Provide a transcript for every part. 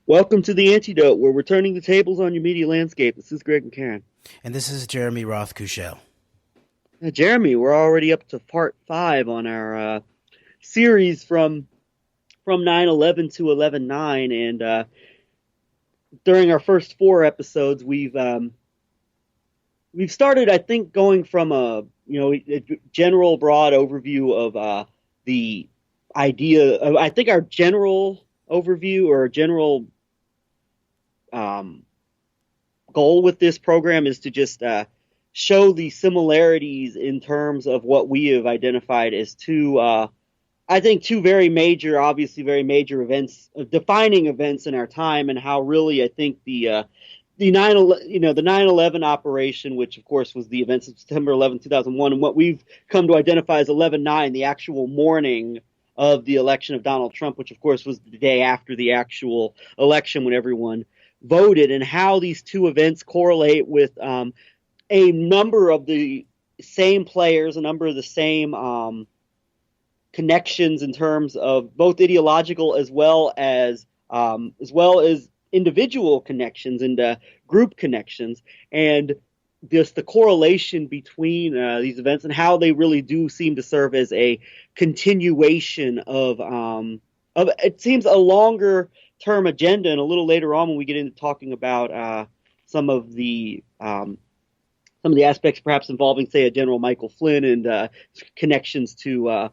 Welcome to the Antidote, where we're turning the tables on your media landscape. This is Greg and Karen. And this is Jeremy Roth Kushel. Jeremy, we're already up to part five on our series from 9/11 to 11/9, and during our first four episodes, we've started, I think, going from a general broad overview of the idea. I think our general overview or general um, goal with this program is to just show the similarities in terms of what we have identified as I think, two very major, obviously very major events, defining events in our time, and how really I think the 9/11 operation, which of course was the events of September 11th, 2001, and what we've come to identify as 11/9, the actual morning of the election of Donald Trump, which of course was the day after the actual election when everyone voted, and how these two events correlate with a number of the same players, a number of the same connections in terms of both ideological as well as individual connections and group connections, and just the correlation between these events and how they really do seem to serve as a continuation of it seems a longer term agenda. And a little later on, when we get into talking about some of the some of the aspects perhaps involving, say, a General Michael Flynn and connections to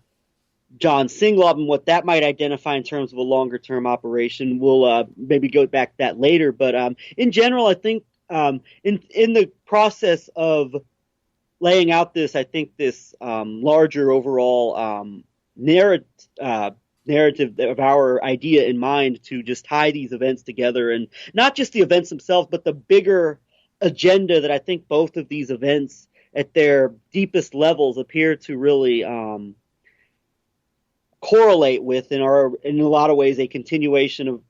John Singlaub and what that might identify in terms of a longer term operation. We'll maybe go back to that later. But in general, I think in the process of laying out this, I think this larger overall narrative of our idea in mind to just tie these events together, and not just the events themselves, but the bigger agenda that I think both of these events at their deepest levels appear to really correlate with, and are in a lot of ways a continuation of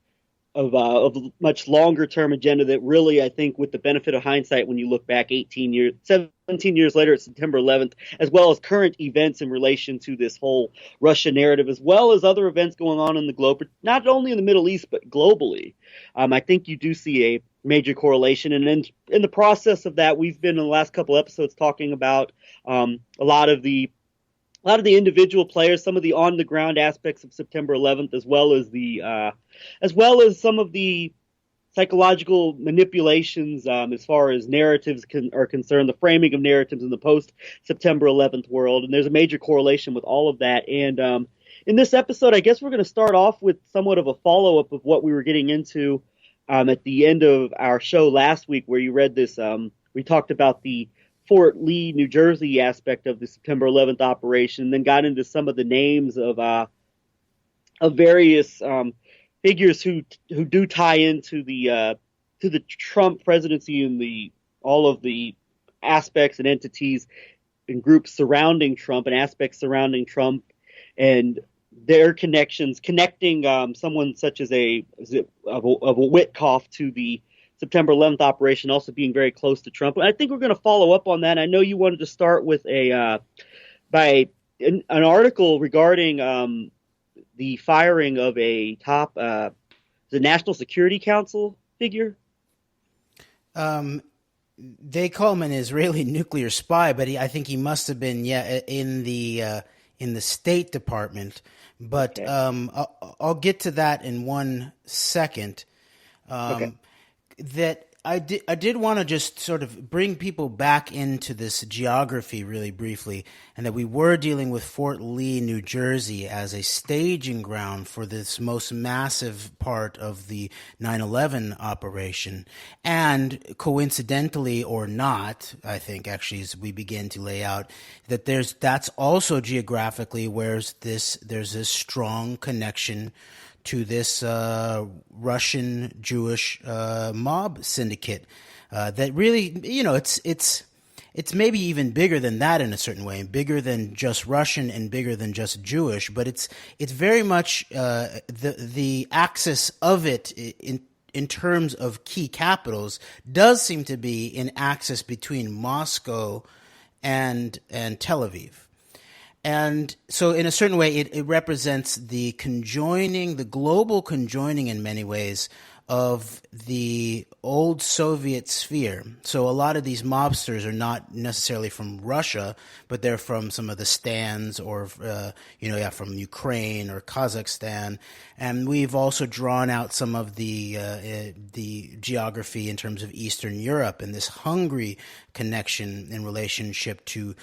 much longer term agenda that really, I think, with the benefit of hindsight, when you look back 17 years later at September 11th, as well as current events in relation to this whole Russia narrative, as well as other events going on in the globe, not only in the Middle East, but globally, I think you do see a major correlation. And in the process of that, we've been in the last couple episodes talking about a lot of the individual players, some of the on the ground aspects of September 11th, as well as some of the psychological manipulations as far as narratives are concerned, the framing of narratives in the post September 11th world. And there's a major correlation with all of that. And in this episode, I guess we're going to start off with somewhat of a follow up of what we were getting into at the end of our show last week, where you read this. We talked about the Fort Lee, New Jersey aspect of the September 11th operation, then got into some of the names of various figures who do tie into the Trump presidency and the all of the aspects and entities and groups surrounding Trump and aspects surrounding Trump, and their connections, connecting someone such as a Witkoff to the September 11th operation, also being very close to Trump. I think we're going to follow up on that. I know you wanted to start with an article regarding the firing of a top the National Security Council figure. They call him an Israeli nuclear spy, but I think he must have been in the State Department. But Okay. I'll get to that in 1 second. Okay. That I did want to just sort of bring people back into this geography really briefly, and that we were dealing with Fort Lee, New Jersey, as a staging ground for this most massive part of the 9/11 operation. And coincidentally or not, I think actually as we begin to lay out that that's also geographically where there's this strong connection to this Russian Jewish mob syndicate that really, it's maybe even bigger than that in a certain way, and bigger than just Russian and bigger than just Jewish. But it's very much the axis of it in terms of key capitals does seem to be an axis between Moscow and Tel Aviv. And so in a certain way, it represents the global conjoining in many ways of the old Soviet sphere. So a lot of these mobsters are not necessarily from Russia, but they're from some of the stands or, from Ukraine or Kazakhstan. And we've also drawn out some of the geography in terms of Eastern Europe and this Hungary connection in relationship to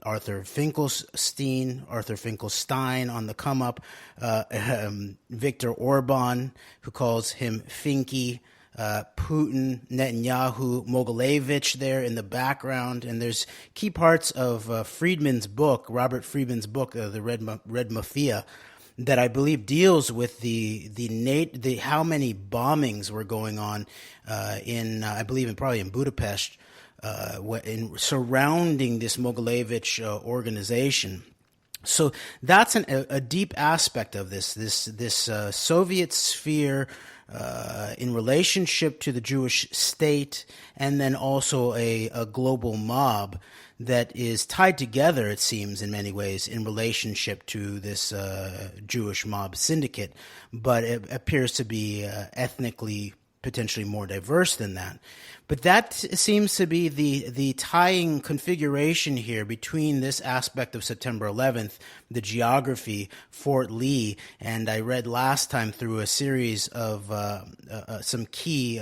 Arthur Finkelstein on the come up, Viktor Orban, who calls him Finky, Putin, Netanyahu, Mogilevich there in the background, and there's key parts of Robert Friedman's book, The Red Mafia, that I believe deals with the how many bombings were going on probably in Budapest, surrounding this Mogilevich organization. So that's a deep aspect of this Soviet sphere in relationship to the Jewish state, and then also a global mob that is tied together, it seems, in many ways, in relationship to this Jewish mob syndicate, but it appears to be ethnically potentially more diverse than that. But that seems to be the tying configuration here between this aspect of September 11th, the geography, Fort Lee, and I read last time through a series of some key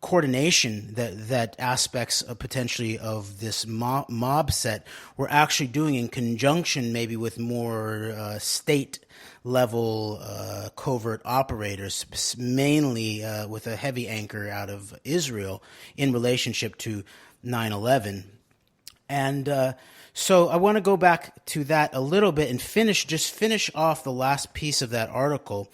coordination that aspects of potentially of this mob set were actually doing in conjunction maybe with more state level covert operators, mainly with a heavy anchor out of Israel in relationship to 9/11. And so I want to go back to that a little bit and finish off the last piece of that article.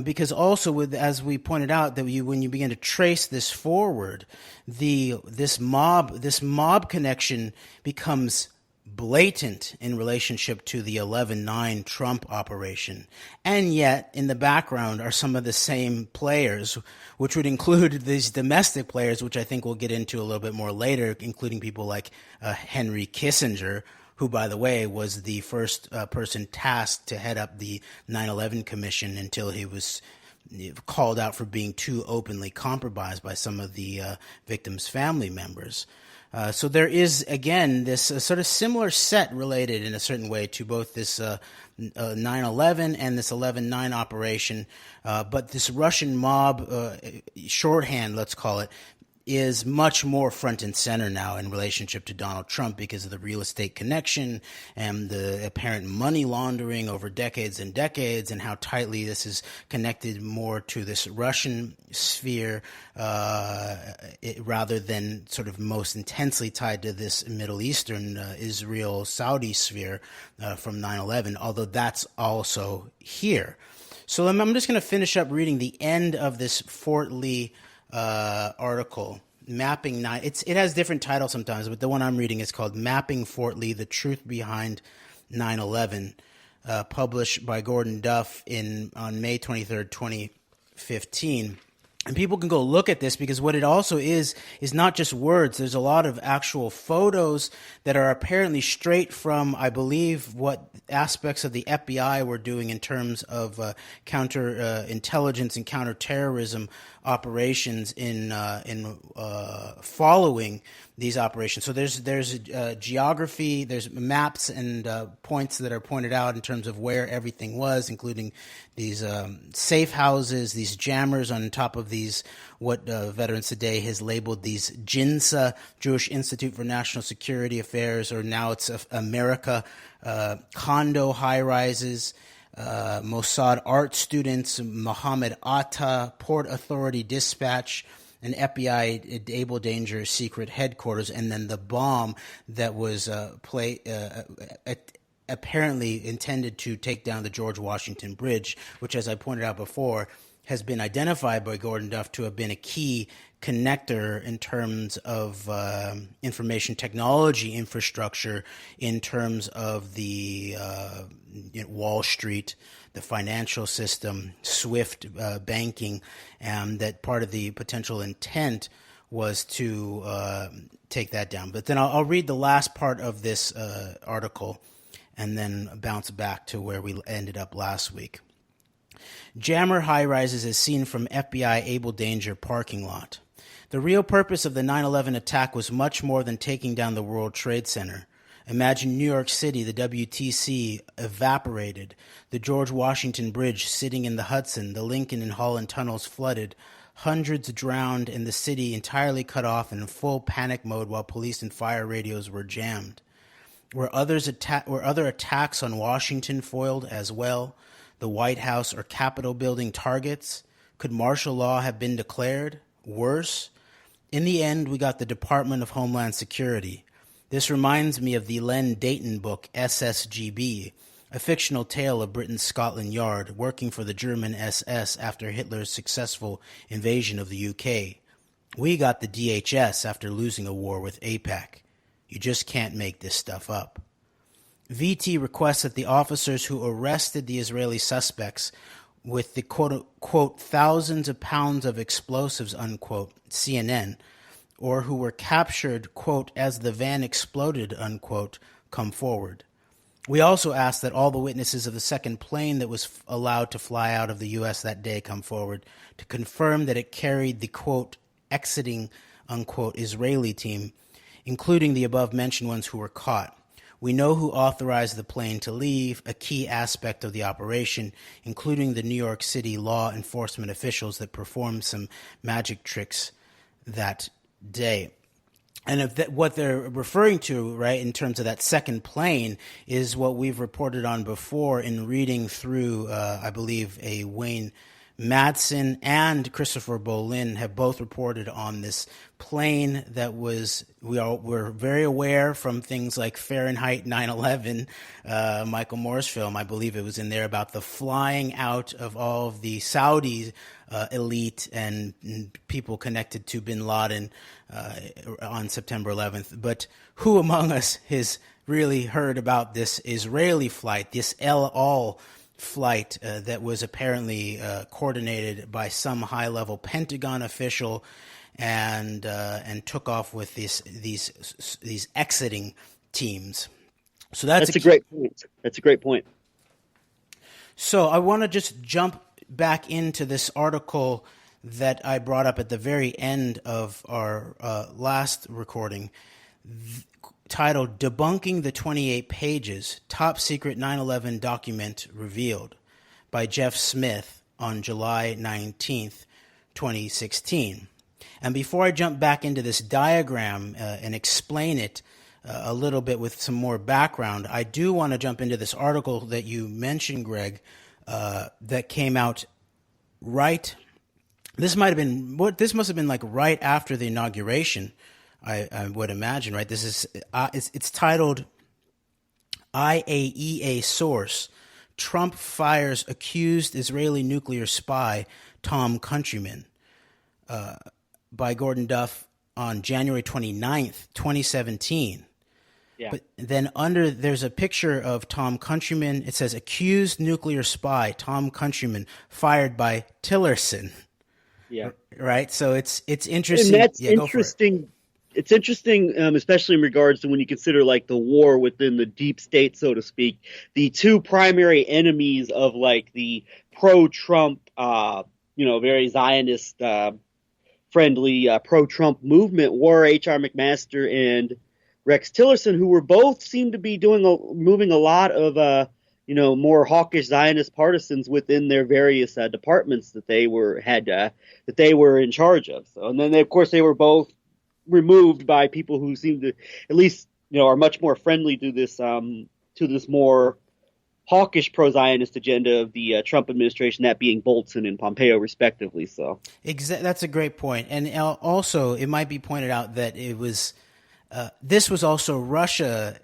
Because also, as we pointed out, that when you begin to trace this forward, this mob connection becomes blatant in relationship to the 11/9 Trump operation. And yet, in the background are some of the same players, which would include these domestic players, which I think we'll get into a little bit more later, including people like Henry Kissinger, who, by the way, was the first person tasked to head up the 9/11 Commission until he was called out for being too openly compromised by some of the victims' family members. So there is, again, this sort of similar set related in a certain way to both this 9/11 and this 11/9 operation. But this Russian mob shorthand, let's call it, is much more front and center now in relationship to Donald Trump because of the real estate connection and the apparent money laundering over decades and decades, and how tightly this is connected more to this Russian sphere rather than sort of most intensely tied to this Middle Eastern Israel-Saudi sphere from 9/11, although that's also here. So I'm just going to finish up reading the end of this Fort Lee article, Mapping 9. It has different titles sometimes, but the one I'm reading is called Mapping Fort Lee, The Truth Behind 9/11, published by Gordon Duff on May 23rd, 2015. And people can go look at this because what it also is not just words. There's a lot of actual photos that are apparently straight from, I believe, what aspects of the FBI were doing in terms of counterintelligence and counterterrorism operations in following these operations. So there's geography, there's maps and points that are pointed out in terms of where everything was, including these safe houses, these jammers on top of these, what Veterans Today has labeled these JINSA, Jewish Institute for National Security Affairs, or now it's America, condo high-rises, Mossad art students, Mohammed Atta, Port Authority Dispatch, an FBI Able Danger secret headquarters, and then the bomb that was apparently intended to take down the George Washington Bridge, which, as I pointed out before, has been identified by Gordon Duff to have been a key connector in terms of information technology infrastructure, in terms of the Wall Street, the financial system, SWIFT banking, and that part of the potential intent was to take that down. But then I'll read the last part of this article and then bounce back to where we ended up last week. Jammer high-rises as seen from FBI Able Danger parking lot. The real purpose of the 9/11 attack was much more than taking down the World Trade Center. Imagine New York City, the WTC evaporated, the George Washington Bridge sitting in the Hudson, the Lincoln and Holland tunnels flooded, hundreds drowned, and the city entirely cut off and in full panic mode while police and fire radios were jammed. Were other attacks on Washington foiled as well? The White House or Capitol building targets? Could martial law have been declared? Worse? In the end, we got the Department of Homeland Security. This reminds me of the Len Deighton book SSGB, a fictional tale of Britain's Scotland Yard working for the German SS after Hitler's successful invasion of the UK. We got the DHS after losing a war with AIPAC. You just can't make this stuff up. VT requests that the officers who arrested the Israeli suspects with the quote, thousands of pounds of explosives, unquote, CNN, or who were captured, quote, as the van exploded, unquote, come forward. We also ask that all the witnesses of the second plane that was allowed to fly out of the U.S. that day come forward to confirm that it carried the, quote, exiting, unquote, Israeli team, including the above-mentioned ones who were caught. We know who authorized the plane to leave, a key aspect of the operation, including the New York City law enforcement officials that performed some magic tricks that day. And what they're referring to, right, in terms of that second plane is what we've reported on before in reading through, I believe, a Wayne Madsen and Christopher Bolin have both reported on this plane that we're very aware from things like Fahrenheit 9/11, Michael Moore's film, I believe it was in there, about the flying out of all of the Saudi elite and people connected to bin Laden on September 11th. But who among us has really heard about this Israeli flight, this El Al flight that was apparently coordinated by some high-level Pentagon official and took off with these exiting teams. So that's a great point. That's a great point. So I want to just jump back into this article that I brought up at the very end of our last recording, titled "Debunking the 28 Pages, Top Secret 9/11 Document Revealed" by Jeff Smith on July 19th, 2016. And before I jump back into this diagram and explain it a little bit with some more background, I do want to jump into this article that you mentioned, Greg, that came out right. This must have been like right after the inauguration, I would imagine, right? This is it's titled "IAEA Source: Trump Fires Accused Israeli Nuclear Spy Tom Countryman," by Gordon Duff on January 29th, 2017. Yeah. But then there's a picture of Tom Countryman. It says "Accused Nuclear Spy Tom Countryman Fired by Tillerson." Yeah. Right. So it's interesting. And that's interesting. It's interesting, especially in regards to when you consider like the war within the deep state, so to speak. The two primary enemies of like the pro-Trump, very Zionist friendly pro-Trump movement were H.R. McMaster and Rex Tillerson, who were both seem to be moving a lot of more hawkish Zionist partisans within their various departments that they were in charge of. So, and then they were both removed by people who seem to at least are much more friendly to this more hawkish pro-Zionist agenda of the Trump administration, that being Bolton and Pompeo respectively. So that's a great point. And also it might be pointed out that it was this was also Russia.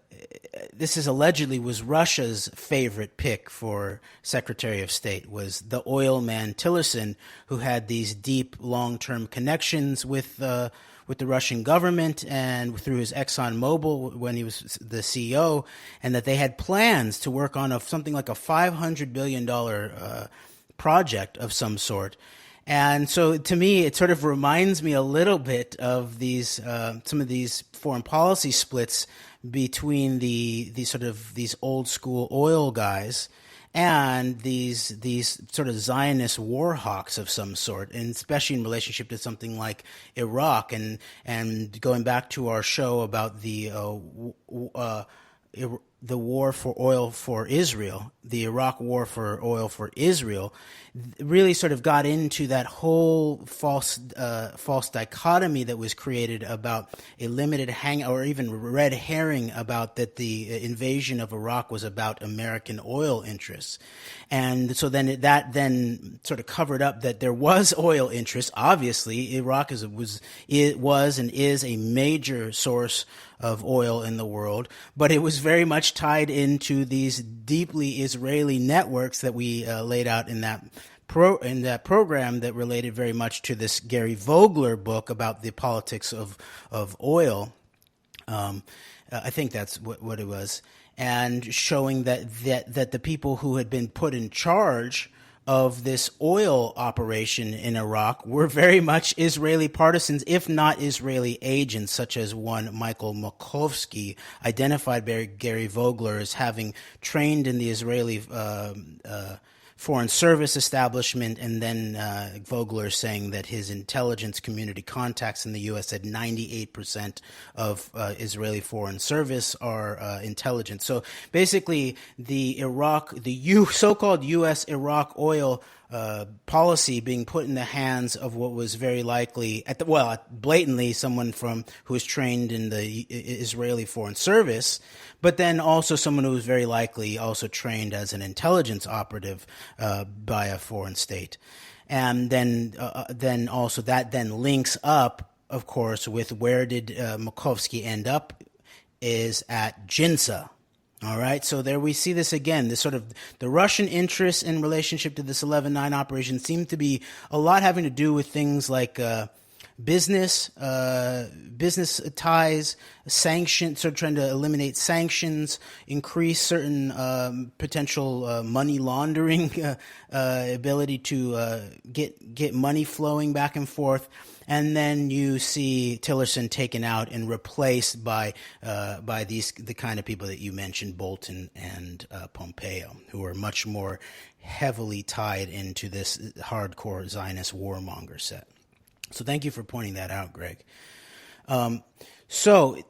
This is allegedly was Russia's favorite pick for Secretary of State, was the oil man Tillerson, who had these deep long-term connections with the Russian government and through his ExxonMobil when he was the CEO, and that they had plans to work on something like a $500 billion project of some sort. And so to me, it sort of reminds me a little bit of these some of these foreign policy splits between the sort of these old school oil guys and these sort of Zionist war hawks of some sort, and especially in relationship to something like Iraq, and going back to our show about the war for oil for Israel, the Iraq war for oil for Israel, really sort of got into that whole false dichotomy that was created about a limited or even red herring about that the invasion of Iraq was about American oil interests. And so then that sort of covered up that there was oil interest. Obviously, Iraq was and is a major source of oil in the world, but it was very much tied into these deeply Israeli networks that we laid out in that program that related very much to this Gary Vogler book about the politics of oil. I think that's what it was, and showing that the people who had been put in charge of this oil operation in Iraq were very much Israeli partisans, if not Israeli agents, such as one Michael Makovsky, identified by Gary Vogler as having trained in the Israeli Foreign Service establishment, and then Vogler saying that his intelligence community contacts in the U.S. said 98% of Israeli Foreign Service are intelligence. So basically, the so-called U.S.-Iraq oil policy being put in the hands of what was very likely, blatantly someone who was trained in the Israeli Foreign Service, but then also someone who was very likely also trained as an intelligence operative by a foreign state. And then also that then links up, of course, with where did Makovsky end up is at Jinsa. All right, so there we see this again. This sort of the Russian interests in relationship to this 11/9 operation seem to be a lot having to do with things like business ties, sanctions, sort of trying to eliminate sanctions, increase certain potential money laundering ability to get money flowing back and forth. And then you see Tillerson taken out and replaced by the kind of people that you mentioned, Bolton and Pompeo, who are much more heavily tied into this hardcore Zionist warmonger set. So thank you for pointing that out, Greg. I'm just going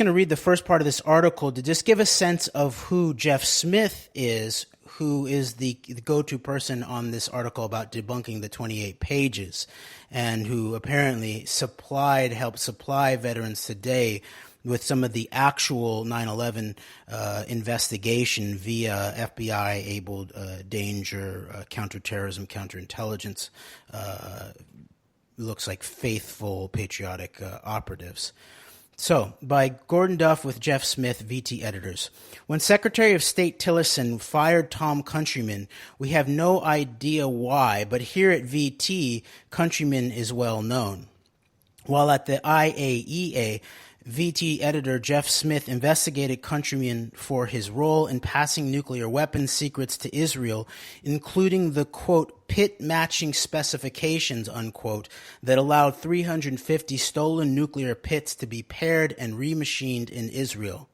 to read the first part of this article to just give a sense of who Jeff Smith is, who is the go-to person on this article about debunking the 28 pages, and who apparently helped supply Veterans Today with some of the actual 9/11 investigation via FBI-abled danger, counterterrorism, counterintelligence, looks like faithful, patriotic operatives. So, by Gordon Duff with Jeff Smith, VT editors. When Secretary of State Tillerson fired Tom Countryman, we have no idea why, but here at VT, Countryman is well known. While at the IAEA, VT editor Jeff Smith investigated Countryman for his role in passing nuclear weapons secrets to Israel, including the, quote, pit matching specifications, unquote, that allowed 350 stolen nuclear pits to be paired and remachined in Israel.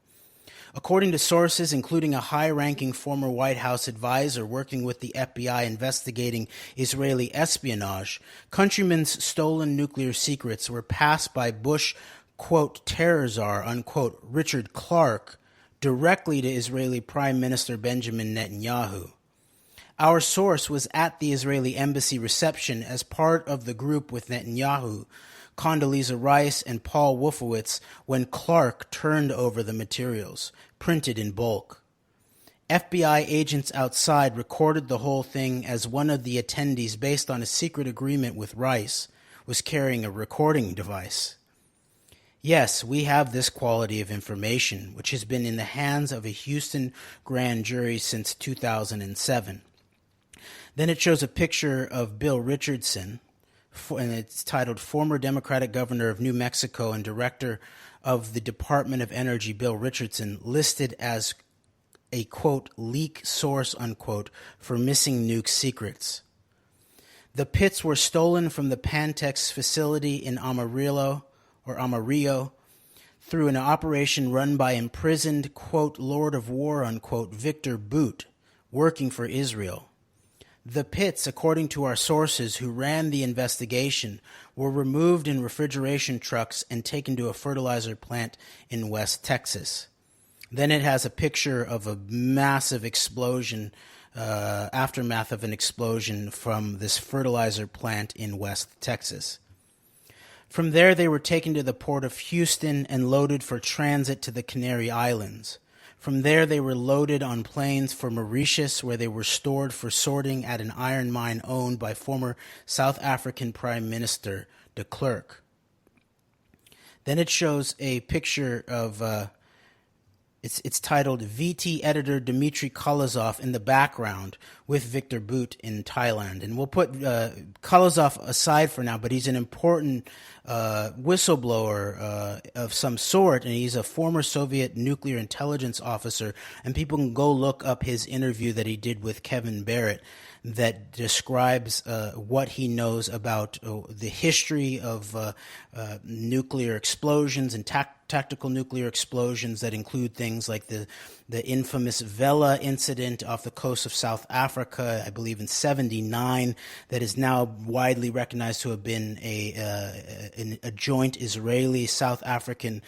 According to sources, including a high-ranking former White House advisor working with the FBI investigating Israeli espionage, Countryman's stolen nuclear secrets were passed by Bush, quote, terror czar, unquote, Richard Clarke, directly to Israeli Prime Minister Benjamin Netanyahu. Our source was at the Israeli embassy reception as part of the group with Netanyahu, Condoleezza Rice, and Paul Wolfowitz when Clarke turned over the materials, printed in bulk. FBI agents outside recorded the whole thing as one of the attendees, based on a secret agreement with Rice, was carrying a recording device. Yes, we have this quality of information, which has been in the hands of a Houston grand jury since 2007. Then it shows a picture of Bill Richardson, and it's titled Former Democratic Governor of New Mexico and Director of the Department of Energy Bill Richardson, listed as a, quote, leak source, unquote, for missing nuke secrets. The pits were stolen from the Pantex facility in Amarillo, through an operation run by imprisoned, quote, Lord of War, unquote, Victor Bout, working for Israel. The pits, according to our sources who ran the investigation, were removed in refrigeration trucks and taken to a fertilizer plant in West Texas. Then it has a picture of a massive explosion, aftermath of an explosion from this fertilizer plant in West Texas. From there, they were taken to the port of Houston and loaded for transit to the Canary Islands. From there, they were loaded on planes for Mauritius, where they were stored for sorting at an iron mine owned by former South African Prime Minister de Klerk. Then it shows a picture of, it's titled VT editor Dmitry Kolozov in the background with Victor Bout in Thailand. And we'll put Kolozov aside for now, but he's an important whistleblower of some sort, and he's a former Soviet nuclear intelligence officer, and people can go look up his interview that he did with Kevin Barrett that describes what he knows about the history of nuclear explosions and tactical nuclear explosions that include things like the infamous Vela incident off the coast of South Africa, I believe in '79, that is now widely recognized to have been a joint Israeli-South African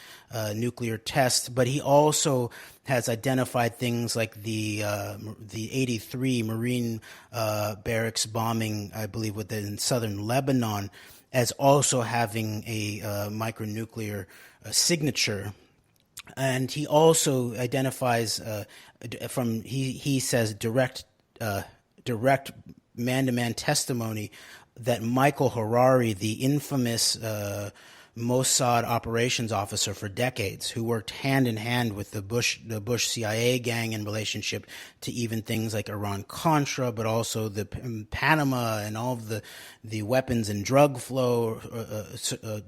nuclear test. But he also has identified things like the 83 Marine barracks bombing, I believe, within southern Lebanon, as also having a micronuclear signature. And he also identifies he says direct man-to-man testimony that Michael Harari, the infamous Mossad operations officer for decades, who worked hand in hand with the Bush CIA gang in relationship to even things like Iran-Contra, but also the Panama and all of the weapons and drug flow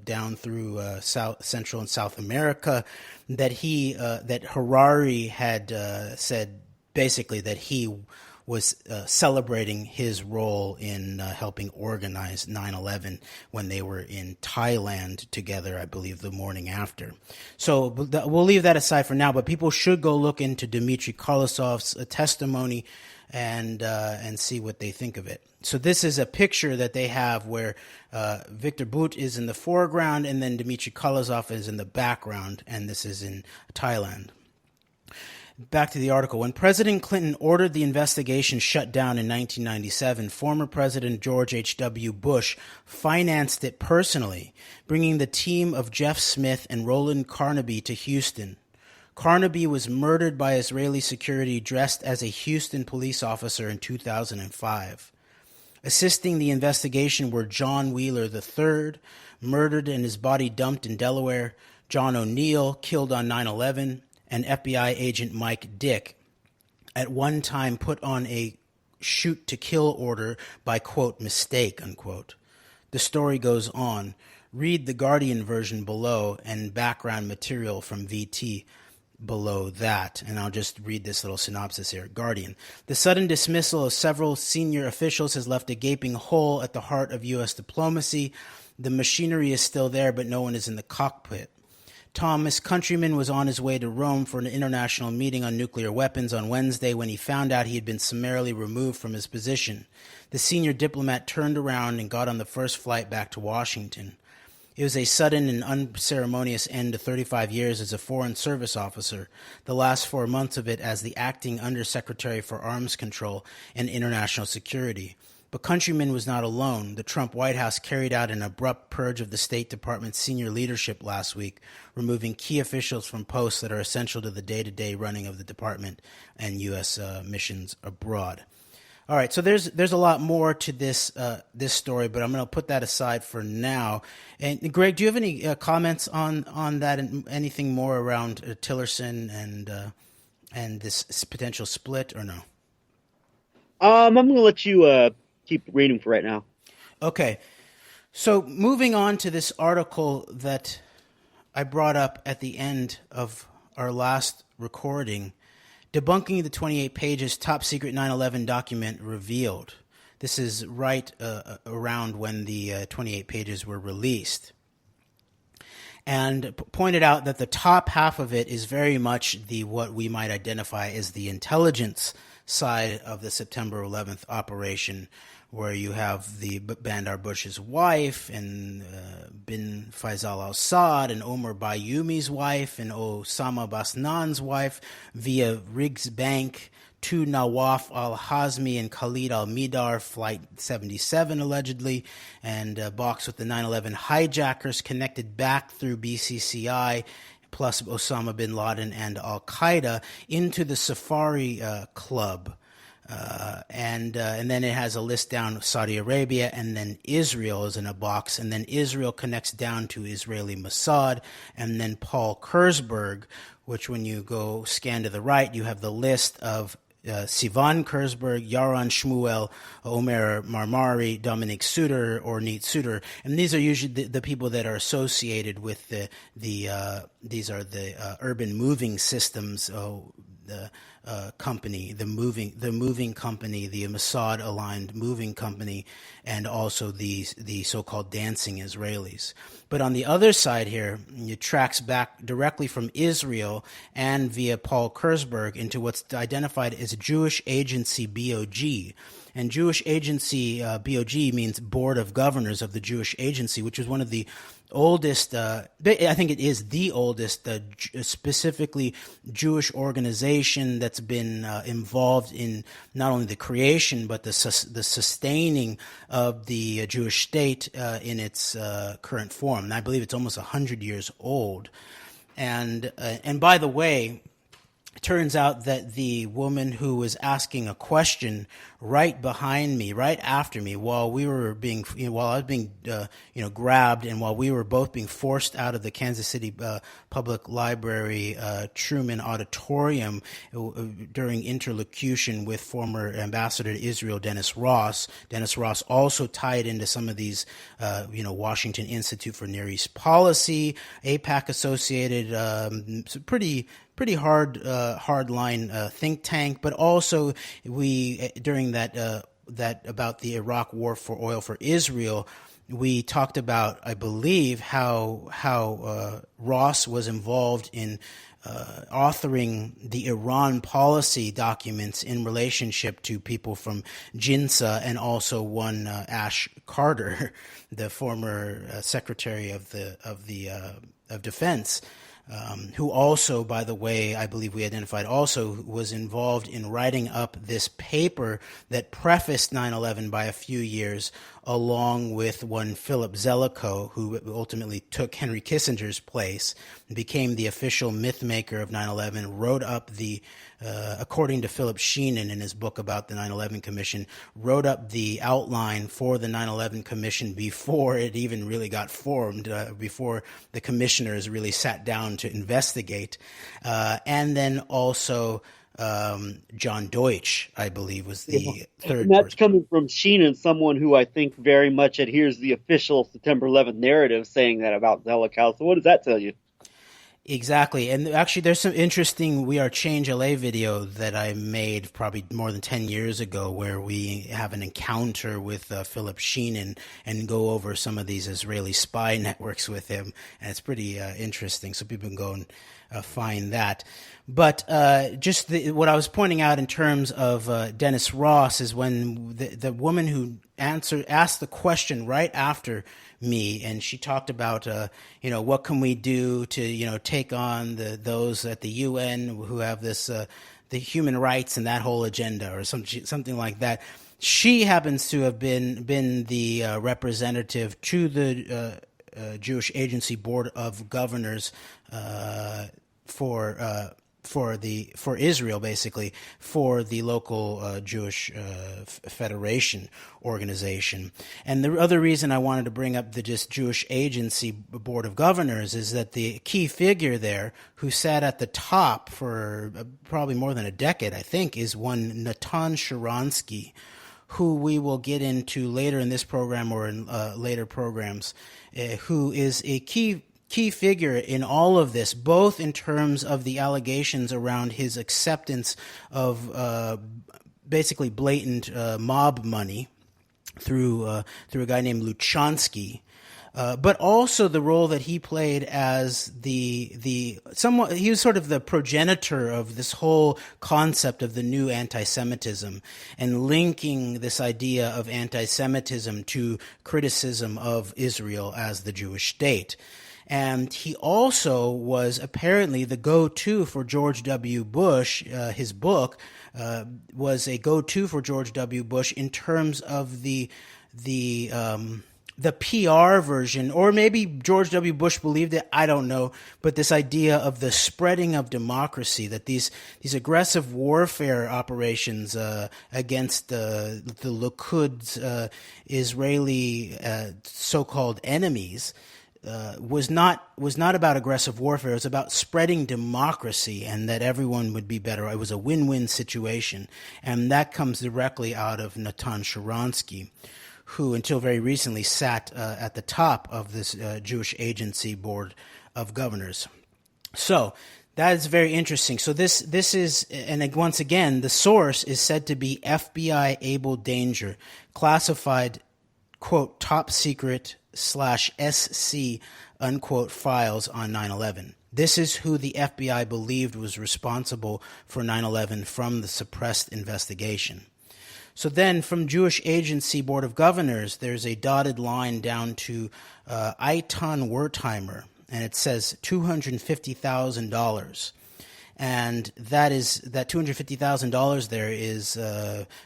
down through Central and South America, that Harari had said basically that he was celebrating his role in helping organize 9/11 when they were in Thailand together, I believe, the morning after. So we'll leave that aside for now, but people should go look into Dmitry Kolosov's testimony and see what they think of it. So this is a picture that they have where Victor Bout is in the foreground and then Dmitry Kolosov is in the background, and this is in Thailand. Back to the article. When President Clinton ordered the investigation shut down in 1997, former President George H.W. Bush financed it personally, bringing the team of Jeff Smith and Roland Carnaby to Houston. Carnaby was murdered by Israeli security dressed as a Houston police officer in 2005. Assisting the investigation were John Wheeler III, murdered and his body dumped in Delaware, John O'Neill, killed on 9/11, and FBI agent Mike Dick, at one time put on a shoot-to-kill order by, quote, mistake, unquote. The story goes on. Read the Guardian version below and background material from VT below that, and I'll just read this little synopsis here. Guardian. The sudden dismissal of several senior officials has left a gaping hole at the heart of U.S. diplomacy. The machinery is still there, but no one is in the cockpit. Thomas Countryman was on his way to Rome for an international meeting on nuclear weapons on Wednesday when he found out he had been summarily removed from his position. The senior diplomat turned around and got on the first flight back to Washington. It was a sudden and unceremonious end to 35 years as a Foreign Service officer, the last 4 months of it as the acting Undersecretary for Arms Control and International Security. But Countryman was not alone. The Trump White House carried out an abrupt purge of the State Department's senior leadership last week, removing key officials from posts that are essential to the day-to-day running of the department and U.S. missions abroad. All right, so there's a lot more to this story, but I'm going to put that aside for now. And Greg, do you have any comments on that and anything more around Tillerson and this potential split, or no? I'm going to let you keep reading for right now. Okay. So moving on to this article that I brought up at the end of our last recording, debunking the 28 pages top secret 9/11 document revealed. This is right around when the 28 pages were released. and pointed out that the top half of it is very much the what we might identify as the intelligence side of the September 11th operation, where you have the Bandar Bush's wife and bin Faisal al-Assad and Omar Bayoumie's wife and Osama Basnan's wife via Riggs Bank to Nawaf al-Hazmi and Khalid al-Midar, Flight 77 allegedly, and box with the 9/11 hijackers connected back through BCCI, plus Osama bin Laden and al-Qaeda into the Safari Club. And then it has a list down of Saudi Arabia, and then Israel is in a box, and then Israel connects down to Israeli Mossad, and then Paul Kurzberg, which when you go scan to the right, you have the list of Sivan Kurzberg, Yaron Shmuel, Omer Marmari, Dominic Suter, or Neat Suter, and these are usually the people that are associated with these are the urban moving systems, the company, the moving company, the Mossad aligned moving company, and also the so-called dancing Israelis. But on the other side here, it tracks back directly from Israel and via Paul Kurzberg into what's identified as Jewish Agency BOG. And Jewish Agency BOG means Board of Governors of the Jewish Agency, which is one of the oldest, I think it is the oldest specifically Jewish organization that's been involved in not only the creation but the sustaining of the Jewish state in its current form. And I believe it's almost 100 years old. And by the way, it turns out that the woman who was asking a question right behind me, right after me, while I was being grabbed, and while we were both being forced out of the Kansas City Public Library Truman Auditorium during interlocution with former Ambassador to Israel Dennis Ross. Dennis Ross also tied into some of these, Washington Institute for Near East Policy, AIPAC associated, pretty hardline think tank, but also we during that about the Iraq War for oil for Israel, we talked about, I believe, how Ross was involved in authoring the Iran policy documents in relationship to people from JINSA, and also one Ash Carter, the former Secretary of Defense. Who also, by the way, I believe we identified also was involved in writing up this paper that prefaced 9/11 by a few years, along with one Philip Zelikow, who ultimately took Henry Kissinger's place, became the official myth maker of 9/11, wrote up according to Philip Sheenan in his book about the 9/11 Commission, wrote up the outline for the 9/11 Commission before it even really got formed, before the commissioners really sat down to investigate. And then also John Deutsch, I believe, was the third and that's person. coming from Sheenan, someone who I think very much adheres to the official September 11th narrative, saying that about Zelikow. So what does that tell you? Exactly. And actually, there's some interesting We Are Change LA video that I made probably more than 10 years ago, where we have an encounter with Philip Sheenan and go over some of these Israeli spy networks with him. And it's pretty interesting. So people can go and find that. But just what I was pointing out in terms of Dennis Ross is when the woman who asked the question right after me, and she talked about what can we do to take on those at the UN who have this the human rights and that whole agenda, or something like that. She happens to have been the representative to the Jewish Agency Board of Governors for Israel, basically, for the local Jewish Federation organization. And the other reason I wanted to bring up the just Jewish Agency Board of Governors is that the key figure there, who sat at the top for probably more than a decade, I think, is one Natan Sharansky, who we will get into later in this program or in later programs, who is a key figure in all of this, both in terms of the allegations around his acceptance of basically blatant mob money through a guy named Luchansky, but also the role that he played as the somewhat, he was sort of the progenitor of this whole concept of the new anti-Semitism, and linking this idea of anti-Semitism to criticism of Israel as the Jewish state. And he also was apparently the go-to for George W. Bush. His book was a go-to for George W. Bush in terms of the PR version, or maybe George W. Bush believed it, I don't know, but this idea of the spreading of democracy, that these aggressive warfare operations against the Likud's Israeli so-called enemies was not about aggressive warfare. It was about spreading democracy, and that everyone would be better. It was a win-win situation, and that comes directly out of Natan Sharansky, who until very recently sat at the top of this Jewish Agency Board of Governors. So that is very interesting. So this is, and once again, the source is said to be FBI Able Danger, classified, quote, top secret /SC, unquote, files on 9/11. This is who the FBI believed was responsible for 9/11 from the suppressed investigation. So then from Jewish Agency Board of Governors, there's a dotted line down to Eitan Wertheimer, and it says $250,000. And that $250,000 there is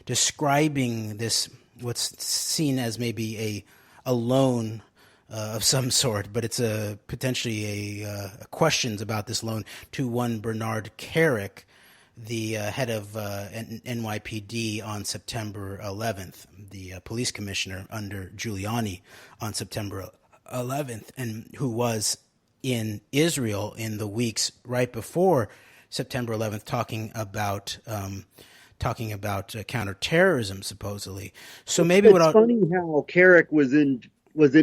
describing this, what's seen as maybe a loan of some sort, but it's potentially a questions about this loan to one Bernard Kerik, the head of NYPD on September 11th, the police commissioner under Giuliani on September 11th, and who was in Israel in the weeks right before September 11th, talking about counterterrorism, supposedly. So maybe it's funny how Kerik was in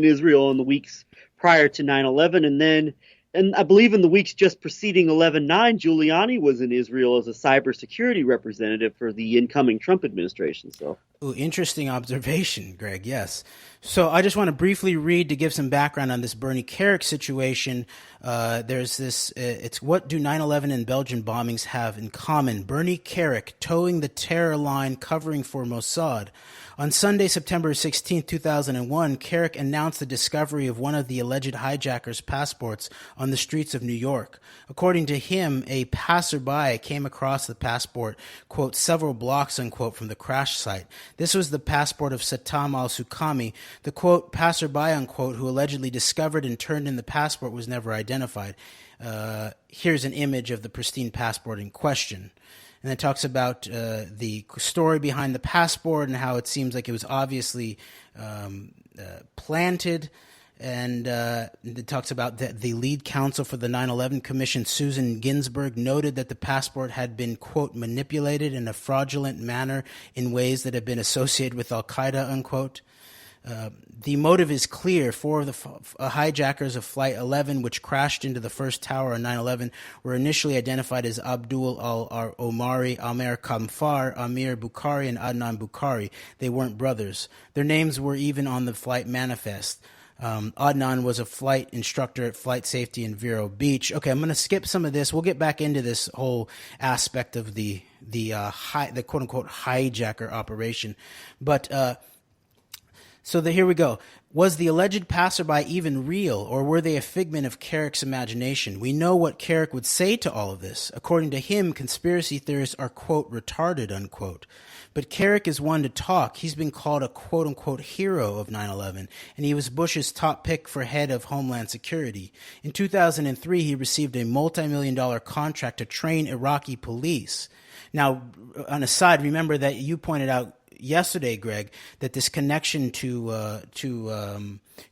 Israel in the weeks prior to 9/11, and I believe in the weeks just preceding 11/9, Giuliani was in Israel as a cybersecurity representative for the incoming Trump administration. So, interesting observation, Greg. Yes. So I just want to briefly read to give some background on this Bernie Kerik situation. There's this, it's what do 9/11 and Belgian bombings have in common? Bernie Kerik towing the terror line covering for Mossad. On Sunday, September 16, 2001, Kerik announced the discovery of one of the alleged hijackers' passports on the streets of New York. According to him, a passerby came across the passport, quote, several blocks, unquote, from the crash site. This was the passport of Satam al-Sukami. The, quote, passerby, unquote, who allegedly discovered and turned in the passport was never identified. Here's an image of the pristine passport in question. And it talks about the story behind the passport and how it seems like it was obviously planted. And it talks about the lead counsel for the 9/11 Commission, Susan Ginsburg, noted that the passport had been, quote, manipulated in a fraudulent manner in ways that have been associated with al-Qaeda, unquote. The motive is clear. Four of the hijackers of Flight 11, which crashed into the first tower on 9/11, were initially identified as Abdul al-Omari, Amer Kamfar, Amir Bukhari, and Adnan Bukhari. They weren't brothers. Their names were even on the flight manifest. Adnan was a flight instructor at Flight Safety in Vero Beach. Okay, I'm going to skip some of this. We'll get back into this whole aspect of the quote-unquote hijacker operation. But here we go. Was the alleged passerby even real, or were they a figment of Kerik's imagination? We know what Kerik would say to all of this. According to him, conspiracy theorists are, quote, retarded, unquote. But Kerik is one to talk. He's been called a quote-unquote hero of 9/11, and he was Bush's top pick for head of Homeland Security. In 2003, he received a multi-million-dollar contract to train Iraqi police. Now, on a side, remember that you pointed out yesterday, Greg, that this connection to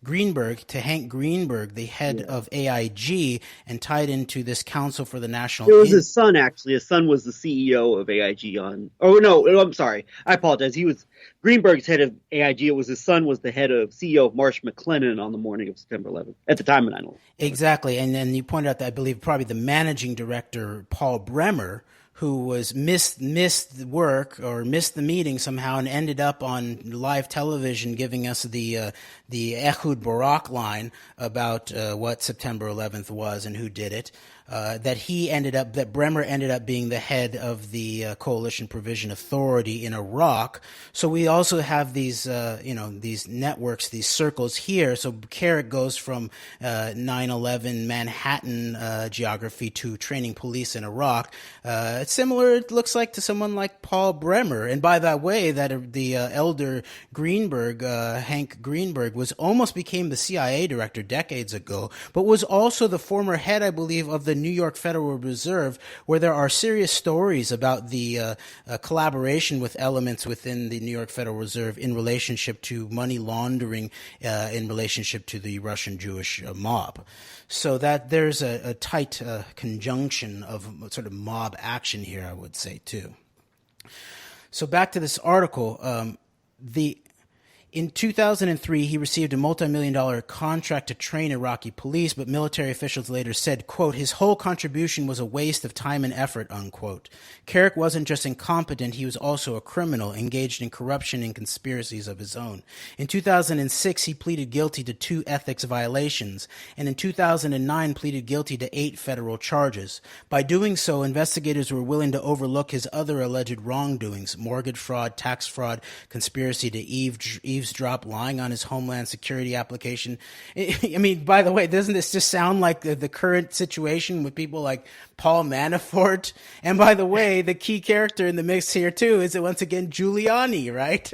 Greenberg, to Hank Greenberg, the head of AIG, and tied into this Council for the National... It was his son, actually. His son was the CEO of AIG on... Oh, no, I'm sorry. I apologize. He was Greenberg's head of AIG. It was his son was the head of CEO of Marsh McLennan on the morning of September 11th, at the time of 9/11. Exactly. And then you pointed out that I believe probably the managing director, Paul Bremer, who was missed the work or missed the meeting somehow and ended up on live television giving us the Ehud Barak line about what September 11th was and who did it. That Bremer ended up being the head of the Coalition Provision Authority in Iraq. So we also have these, these networks, these circles here. So Kerik goes from 9/11 Manhattan geography to training police in Iraq. It's similar, it looks like, to someone like Paul Bremer. And by that way, that the elder Greenberg, Hank Greenberg, almost became the CIA director decades ago, but was also the former head, I believe, of the New York Federal Reserve, where there are serious stories about the collaboration with elements within the New York Federal Reserve in relationship to money laundering, in relationship to the Russian Jewish mob. So that there's a tight conjunction of sort of mob action here, I would say, too. So back to this article, in 2003, he received a multi-million-dollar contract to train Iraqi police, but military officials later said, quote, his whole contribution was a waste of time and effort, unquote. Kerik wasn't just incompetent, he was also a criminal, engaged in corruption and conspiracies of his own. In 2006, he pleaded guilty to 2 ethics violations, and in 2009 pleaded guilty to 8 federal charges. By doing so, investigators were willing to overlook his other alleged wrongdoings: mortgage fraud, tax fraud, conspiracy to eavesdrop, lying on his Homeland Security application. I mean, by the way, doesn't this just sound like the current situation with people like Paul Manafort? And by the way, the key character in the mix here, too, is once again Giuliani, right?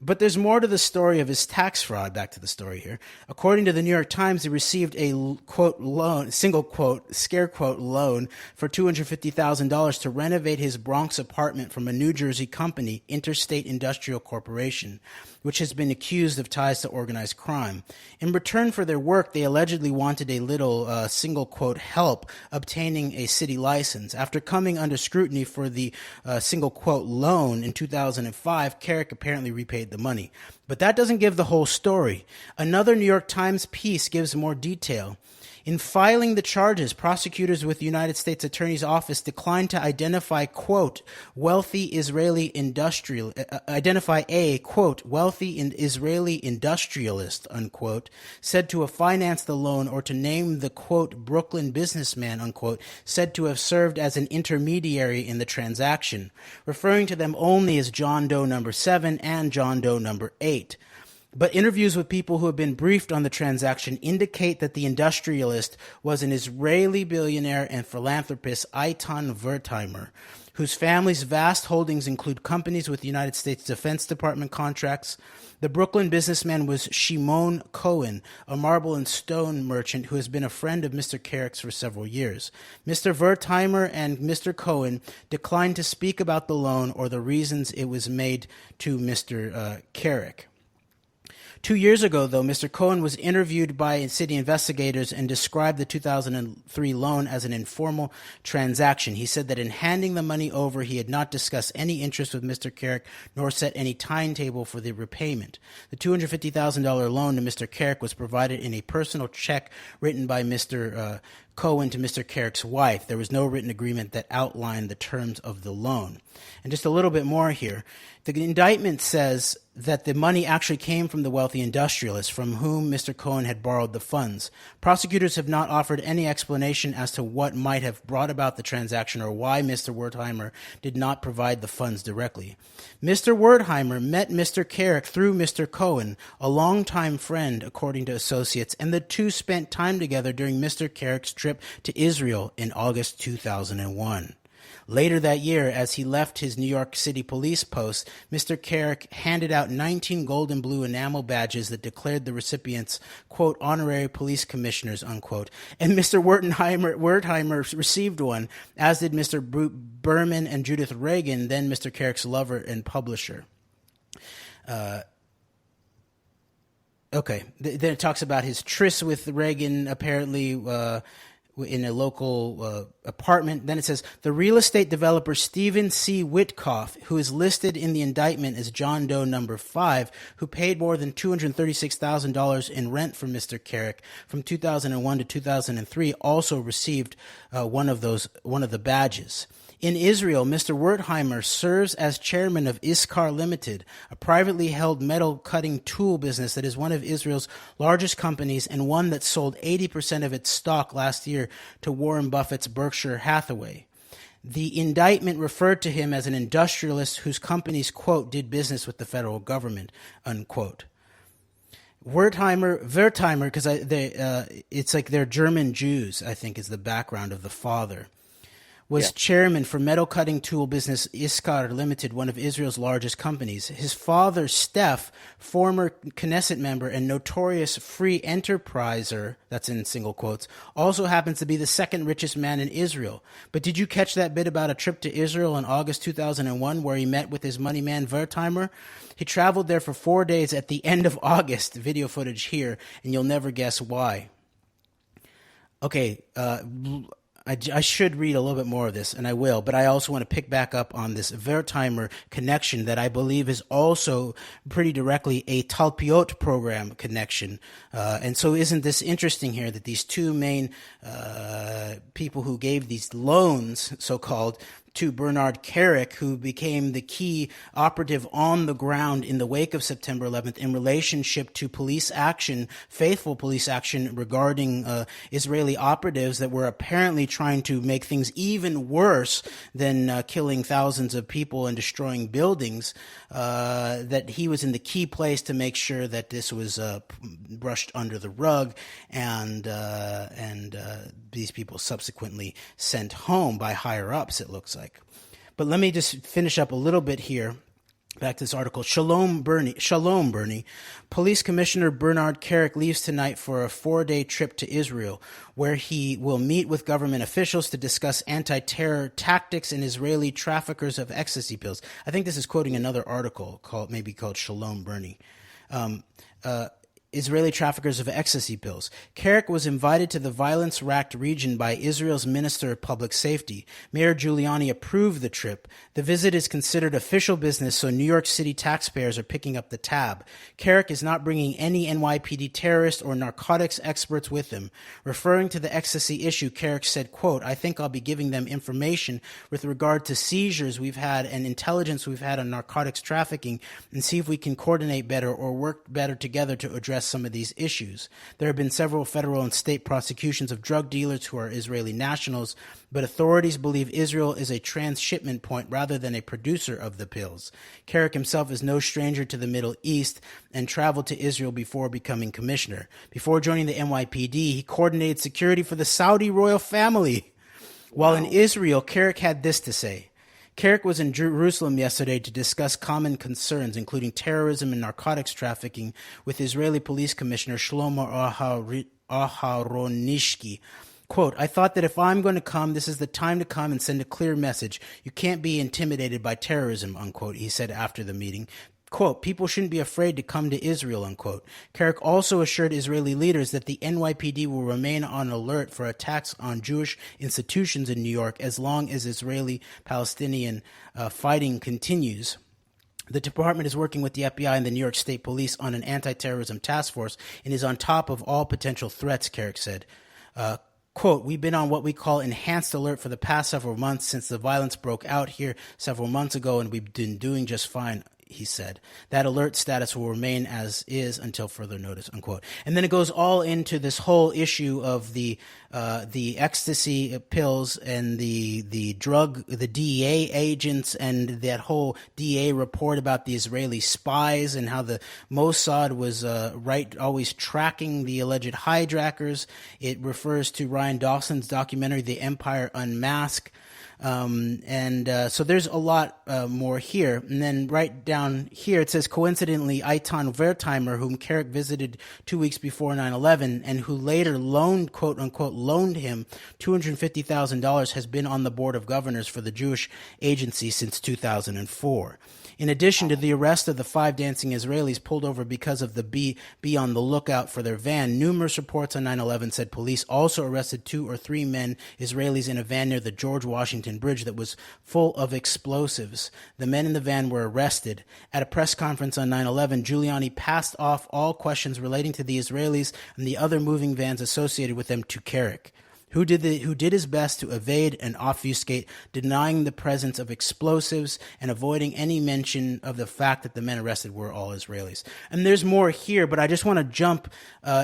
But there's more to the story of his tax fraud. Back to the story here. According to the New York Times, he received a, quote, loan, single quote, scare quote, loan for $250,000 to renovate his Bronx apartment from a New Jersey company, Interstate Industrial Corporation, which has been accused of ties to organized crime. In return for their work, they allegedly wanted a little, single quote, help obtaining a city license. After coming under scrutiny for the single quote loan in 2005, Kerik apparently repaid the money. But that doesn't give the whole story. Another New York Times piece gives more detail. In filing the charges, prosecutors with the United States Attorney's Office declined to identify, quote, wealthy Israeli industrialist, unquote, said to have financed the loan, or to name the, quote, Brooklyn businessman, unquote, said to have served as an intermediary in the transaction, referring to them only as John Doe number 7 and John Doe number 8. But interviews with people who have been briefed on the transaction indicate that the industrialist was an Israeli billionaire and philanthropist, Eitan Wertheimer, whose family's vast holdings include companies with the United States Defense Department contracts. The Brooklyn businessman was Shimon Cohen, a marble and stone merchant who has been a friend of Mr. Kerik's for several years. Mr. Wertheimer and Mr. Cohen declined to speak about the loan or the reasons it was made to Mr. Kerik. 2 years ago, though, Mr. Cohen was interviewed by city investigators and described the 2003 loan as an informal transaction. He said that in handing the money over, he had not discussed any interest with Mr. Kerik nor set any timetable for the repayment. The $250,000 loan to Mr. Kerik was provided in a personal check written by Mr. Cohen to Mr. Kerik's wife. There was no written agreement that outlined the terms of the loan. And just a little bit more here. The indictment says that the money actually came from the wealthy industrialist from whom Mr. Cohen had borrowed the funds. Prosecutors have not offered any explanation as to what might have brought about the transaction or why Mr. Wertheimer did not provide the funds directly. Mr. Wertheimer met Mr. Kerik through Mr. Cohen, a longtime friend, according to associates, and the two spent time together during Mr. Kerik's trip to Israel in August 2001. Later that year, as he left his New York City police post, Mr. Kerik handed out 19 gold and blue enamel badges that declared the recipients, quote, honorary police commissioners, unquote. And Mr. Wertheimer received one, as did Mr. Berman and Judith Reagan, then Mr. Kerik's lover and publisher. Okay, then it talks about his tryst with Reagan, apparently in a local apartment. Then it says, the real estate developer Stephen C. Witkoff, who is listed in the indictment as John Doe number 5, who paid more than $236,000 in rent for Mr. Kerik from 2001 to 2003, also received one of the badges. In Israel, Mr. Wertheimer serves as chairman of Iskar Limited, a privately held metal cutting tool business that is one of Israel's largest companies and one that sold 80% of its stock last year to Warren Buffett's Berkshire Hathaway. The indictment referred to him as an industrialist whose companies, quote, did business with the federal government, unquote. Wertheimer, because it's like they're German Jews, I think, is the background of the father. Was chairman for metal cutting tool business Iskar Limited, one of Israel's largest companies. His father, Steph, former Knesset member and notorious free enterpriser, that's in single quotes, also happens to be the second richest man in Israel. But did you catch that bit about a trip to Israel in August 2001 where he met with his money man Wertheimer? He traveled there for 4 days at the end of August, video footage here, and you'll never guess why. Okay, I should read a little bit more of this, and I will, but I also want to pick back up on this Wertheimer connection that I believe is also pretty directly a Talpiot program connection. And so isn't this interesting here that these two main people who gave these loans, so-called, to Bernard Kerik, who became the key operative on the ground in the wake of September 11th in relationship to police action, faithful police action regarding Israeli operatives that were apparently trying to make things even worse than killing thousands of people and destroying buildings, that he was in the key place to make sure that this was brushed under the rug and these people subsequently sent home by higher-ups, it looks like. But let me just finish up a little bit here. Back to this article. Shalom, Bernie. Police Commissioner Bernard Kerik leaves tonight for a 4-day trip to Israel, where he will meet with government officials to discuss anti-terror tactics and Israeli traffickers of ecstasy pills. I think this is quoting another article called Shalom, Bernie. Israeli traffickers of ecstasy pills. Kerik was invited to the violence-racked region by Israel's Minister of Public Safety. Mayor Giuliani approved the trip. The visit is considered official business, so New York City taxpayers are picking up the tab. Kerik is not bringing any NYPD terrorist or narcotics experts with him. Referring to the ecstasy issue, Kerik said, quote, I think I'll be giving them information with regard to seizures we've had and intelligence we've had on narcotics trafficking and see if we can coordinate better or work better together to address some of these issues. There have been several federal and state prosecutions of drug dealers who are Israeli nationals, but authorities believe Israel is a transshipment point rather than a producer of the pills. Kerik himself is no stranger to the Middle East and traveled to Israel before becoming commissioner. Before joining the NYPD, he coordinated security for the Saudi royal family. While in Israel, Kerik had this to say. Kerik was in Jerusalem yesterday to discuss common concerns, including terrorism and narcotics trafficking, with Israeli Police Commissioner Shlomo Aharonishki. Quote, I thought that if I'm going to come, this is the time to come and send a clear message. You can't be intimidated by terrorism, unquote, he said after the meeting. Quote, people shouldn't be afraid to come to Israel, unquote. Kerik also assured Israeli leaders that the NYPD will remain on alert for attacks on Jewish institutions in New York as long as Israeli-Palestinian fighting continues. The department is working with the FBI and the New York State Police on an anti-terrorism task force and is on top of all potential threats, Kerik said. Quote, we've been on what we call enhanced alert for the past several months since the violence broke out here several months ago, and we've been doing just fine, he said. That alert status will remain as is until further notice, unquote. And then it goes all into this whole issue of the ecstasy pills and the DEA agents and that whole DEA report about the Israeli spies and how the Mossad was always tracking the alleged hijackers. It refers to Ryan Dawson's documentary, The Empire Unmasked. So there's a lot more here. And then right down here, it says, coincidentally, Eitan Wertheimer, whom Carrick visited 2 weeks before 9/11 and who later loaned, quote unquote, loaned him $250,000, has been on the board of governors for the Jewish Agency since 2004. In addition to the arrest of the 5 dancing Israelis pulled over because of the be on the lookout for their van, numerous reports on 9/11 said police also arrested 2 or 3 men, Israelis, in a van near the George Washington Bridge that was full of explosives. The men in the van were arrested. At a press conference on 9/11, Giuliani passed off all questions relating to the Israelis and the other moving vans associated with them to Carrick, who did his best to evade and obfuscate, denying the presence of explosives and avoiding any mention of the fact that the men arrested were all Israelis. And there's more here, but I just want to jump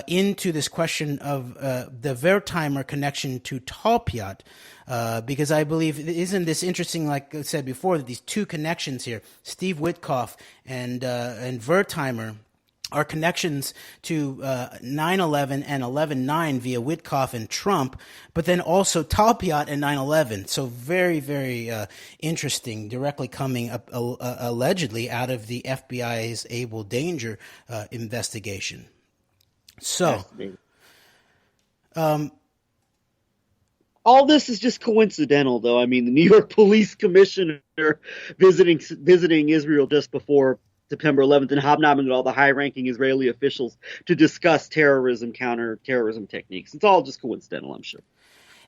into this question of the Wertheimer connection to Talpiot, because I believe, isn't this interesting, like I said before, that these 2 connections here, Steve Witkoff and Wertheimer, are connections to 9/11 and 11/9 via Witkoff and Trump, but then also Talpiot and 9/11. So very, very interesting, directly coming up, allegedly out of the FBI's Able Danger investigation. So, all this is just coincidental, though. I mean, the New York Police Commissioner visiting Israel just before September 11th and hobnobbing with all the high-ranking Israeli officials to discuss terrorism, counter-terrorism techniques. It's all just coincidental, I'm sure.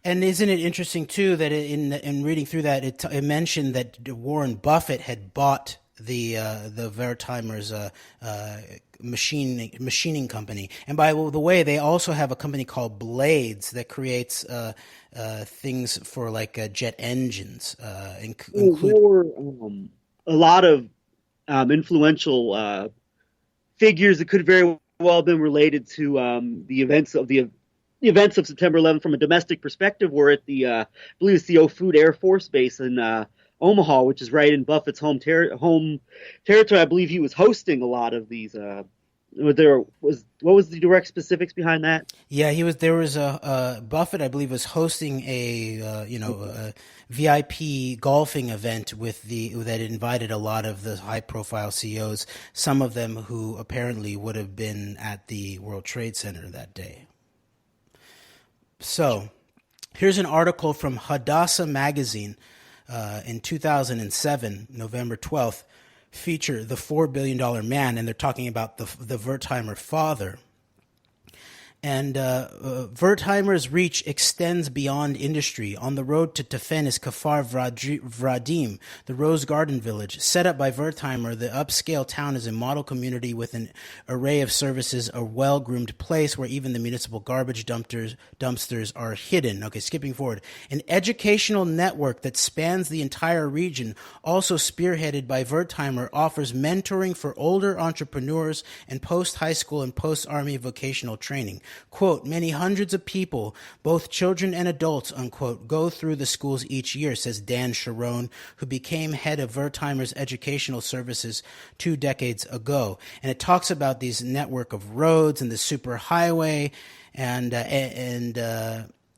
And isn't it interesting, too, that in reading through that, it mentioned that Warren Buffett had bought the Wertheimer's machining company. And by the way, they also have a company called Blades that creates things for like jet engines. There were a lot of influential figures that could very well have been related to the events of September 11th from a domestic perspective. Were at the I believe it's the Offutt Air Force Base in Omaha, which is right in Buffett's home territory. I believe he was hosting a lot of these. What was the direct specifics behind that? Yeah, there was a Buffett, I believe, was hosting a VIP golfing event that invited a lot of the high profile CEOs, some of them who apparently would have been at the World Trade Center that day. So, here's an article from Hadassah magazine in 2007, November 12th. Feature the $4 billion man, and they're talking about the Wertheimer father. And Wertheimer's reach extends beyond industry. On the road to Tefen is Kfar Vradim, the Rose Garden village. Set up by Wertheimer, the upscale town is a model community with an array of services, a well-groomed place where even the municipal garbage dumpsters are hidden. Okay, skipping forward. An educational network that spans the entire region, also spearheaded by Wertheimer, offers mentoring for older entrepreneurs and post-high school and post-army vocational training. Quote, many hundreds of people, both children and adults, unquote, go through the schools each year, says Dan Sharon, who became head of Wertheimer's educational services 2 decades ago. And it talks about these network of roads and the superhighway and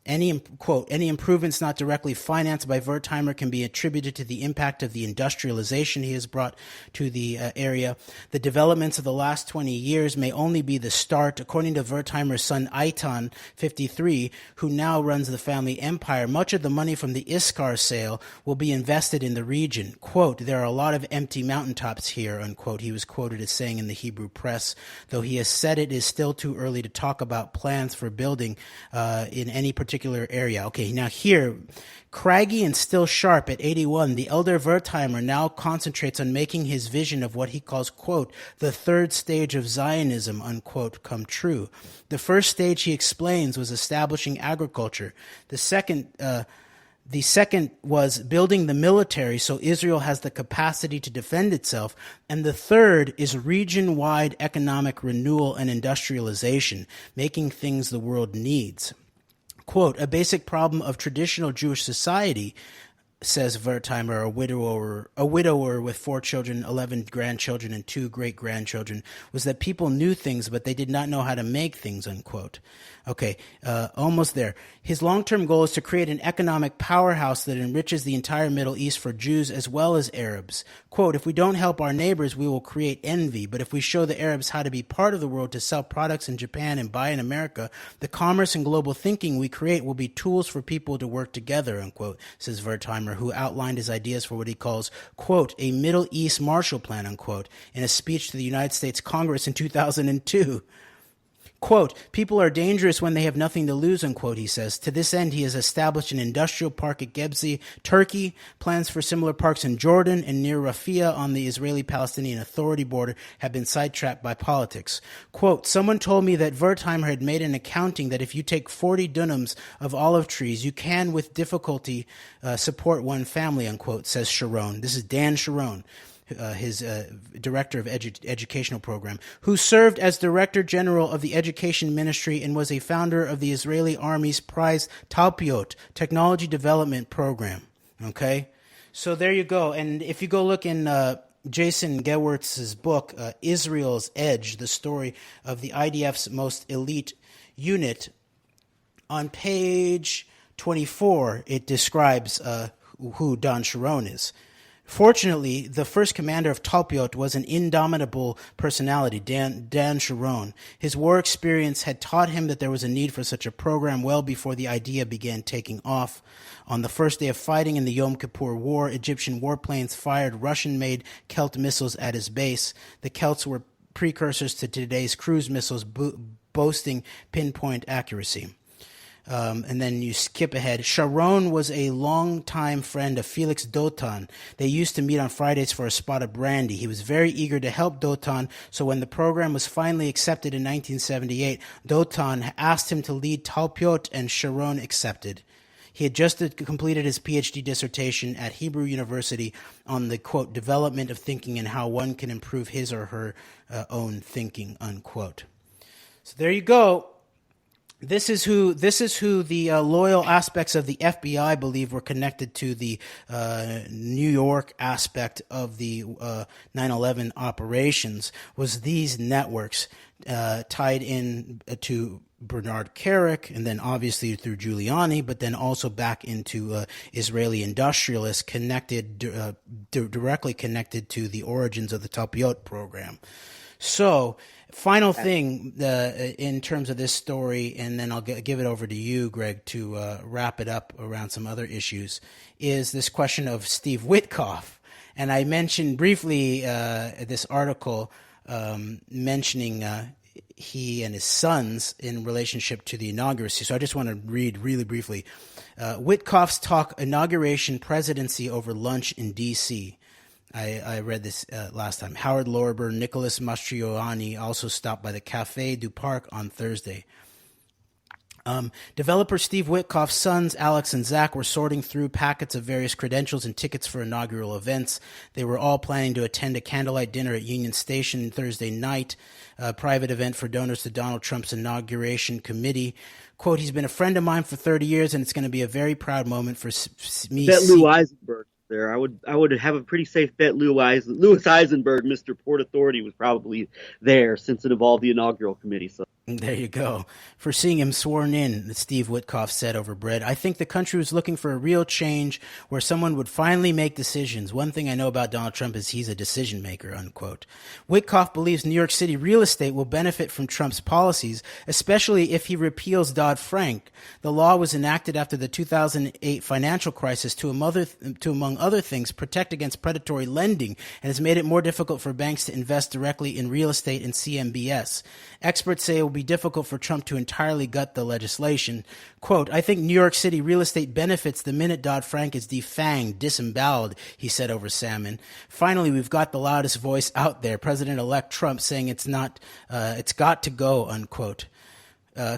any improvements not directly financed by Wertheimer can be attributed to the impact of the industrialization he has brought to the area. The developments of the last 20 years may only be the start. According to Wertheimer's son Eitan, 53, who now runs the family empire, much of the money from the Iskar sale will be invested in the region. Quote, there are a lot of empty mountaintops here, unquote, he was quoted as saying in the Hebrew press, though he has said it is still too early to talk about plans for building in any particular area. Okay, now here, craggy and still sharp at 81, the elder Wertheimer now concentrates on making his vision of what he calls, quote, the third stage of Zionism, unquote, come true. The first stage, he explains, was establishing agriculture. The second was building the military so Israel has the capacity to defend itself. And the third is region-wide economic renewal and industrialization, making things the world needs. Quote, a basic problem of traditional Jewish society, says Wertheimer, a widower with 4 children, 11 grandchildren, and 2 great-grandchildren, was that people knew things, but they did not know how to make things, unquote. Okay, almost there. His long-term goal is to create an economic powerhouse that enriches the entire Middle East for Jews as well as Arabs. Quote, if we don't help our neighbors, we will create envy, but if we show the Arabs how to be part of the world, to sell products in Japan and buy in America, the commerce and global thinking we create will be tools for people to work together, unquote, says Wertheimer, who outlined his ideas for what he calls, quote, a Middle East Marshall Plan, unquote, in a speech to the United States Congress in 2002. Quote, people are dangerous when they have nothing to lose, unquote, he says. To this end, he has established an industrial park at Gebze, Turkey. Plans for similar parks in Jordan and near Rafah on the Israeli-Palestinian Authority border have been sidetracked by politics. Quote, someone told me that Wertheimer had made an accounting that if you take 40 dunams of olive trees, you can, with difficulty, support one family, unquote, says Sharon. This is Dan Sharon. His director of educational program, who served as director general of the education ministry and was a founder of the Israeli Army's prize Talpiot technology development program. Okay, so there you go. And if you go look in Jason Gewertz's book, Israel's Edge, the story of the IDF's most elite unit, on page 24, it describes who Dan Sharon is. Fortunately, the first commander of Talpiot was an indomitable personality, Dan Sharon. His war experience had taught him that there was a need for such a program well before the idea began taking off. On the first day of fighting in the Yom Kippur War, Egyptian warplanes fired Russian-made Kelt missiles at his base. The Kelts were precursors to today's cruise missiles, boasting pinpoint accuracy. And then you skip ahead. Sharon was a longtime friend of Felix Dotan. They used to meet on Fridays for a spot of brandy. He was very eager to help Dotan, so when the program was finally accepted in 1978, Dotan asked him to lead Talpiot, and Sharon accepted. He had just completed his PhD dissertation at Hebrew University on the, quote, development of thinking and how one can improve his or her own thinking, unquote. So there you go. This is who the loyal aspects of the FBI believe were connected to the New York aspect of the 9/11 operations, was these networks tied in to Bernard Kerik, and then obviously through Giuliani, but then also back into Israeli industrialists connected, directly connected to the origins of the Talpiot program. So, final thing in terms of this story, and then I'll give it over to you, Greg, to wrap it up around some other issues, is this question of Steve Witkoff. And I mentioned briefly this article mentioning he and his sons in relationship to the inauguration. So I just want to read really briefly. Witkoff's talk, Inauguration Presidency over Lunch in D.C., I read this last time. Howard Lorber, Nicholas Mastroianni also stopped by the Café du Parc on Thursday. Developer Steve Witkoff's sons, Alex and Zach, were sorting through packets of various credentials and tickets for inaugural events. They were all planning to attend a candlelight dinner at Union Station Thursday night, a private event for donors to Donald Trump's inauguration committee. Quote, he's been a friend of mine for 30 years, and it's going to be a very proud moment for me. Bet Lou Eisenberg there. I would have a pretty safe bet Louis Eisenberg, Mr. Port Authority, was probably there since it involved the inaugural committee. So there you go. For seeing him sworn in, Steve Witkoff said over bread. I think the country was looking for a real change where someone would finally make decisions. One thing I know about Donald Trump is he's a decision maker, unquote. Witkoff believes New York City real estate will benefit from Trump's policies, especially if he repeals Dodd-Frank. The law was enacted after the 2008 financial crisis to among other things, protect against predatory lending, and has made it more difficult for banks to invest directly in real estate and CMBS. Experts say it will be difficult for Trump to entirely gut the legislation. Quote, I think New York City real estate benefits the minute Dodd-Frank is defanged, disemboweled, he said over Salmon. Finally, we've got the loudest voice out there, President-elect Trump saying it's got to go, unquote.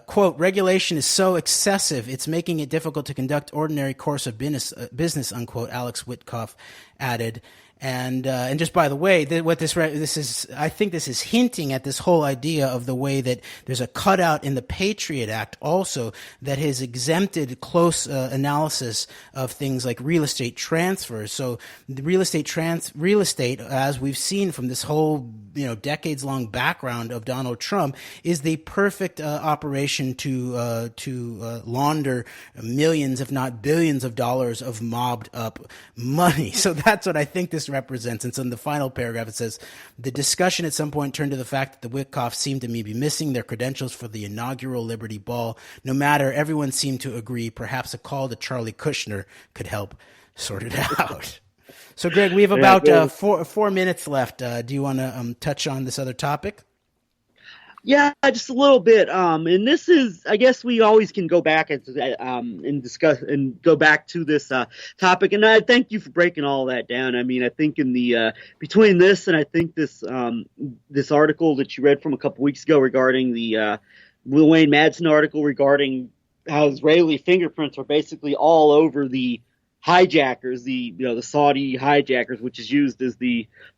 Quote, regulation is so excessive, it's making it difficult to conduct ordinary course of business, unquote, Alex Witkoff added. And just by the way, this is, I think this is hinting at this whole idea of the way that there's a cutout in the Patriot Act also that has exempted close analysis of things like real estate transfers. So the real estate, as we've seen from this whole decades long background of Donald Trump, is the perfect operation to launder millions, if not billions, of dollars of mobbed up money. So that's what I think this represents. And so in the final paragraph, it says, the discussion at some point turned to the fact that the Witkoffs seemed to me be missing their credentials for the inaugural Liberty Ball. No matter, everyone seemed to agree perhaps a call to Charlie Kushner could help sort it out. So, Greg, we have about 4 minutes left. Do you want to touch on this other topic? Yeah, just a little bit. And this is, I guess we always can go back and discuss and go back to this topic. And I thank you for breaking all that down. I mean, I think in the between this and I think this this article that you read from a couple weeks ago regarding the Wayne Madsen article regarding how Israeli fingerprints are basically all over the hijackers, the Saudi hijackers, which is used as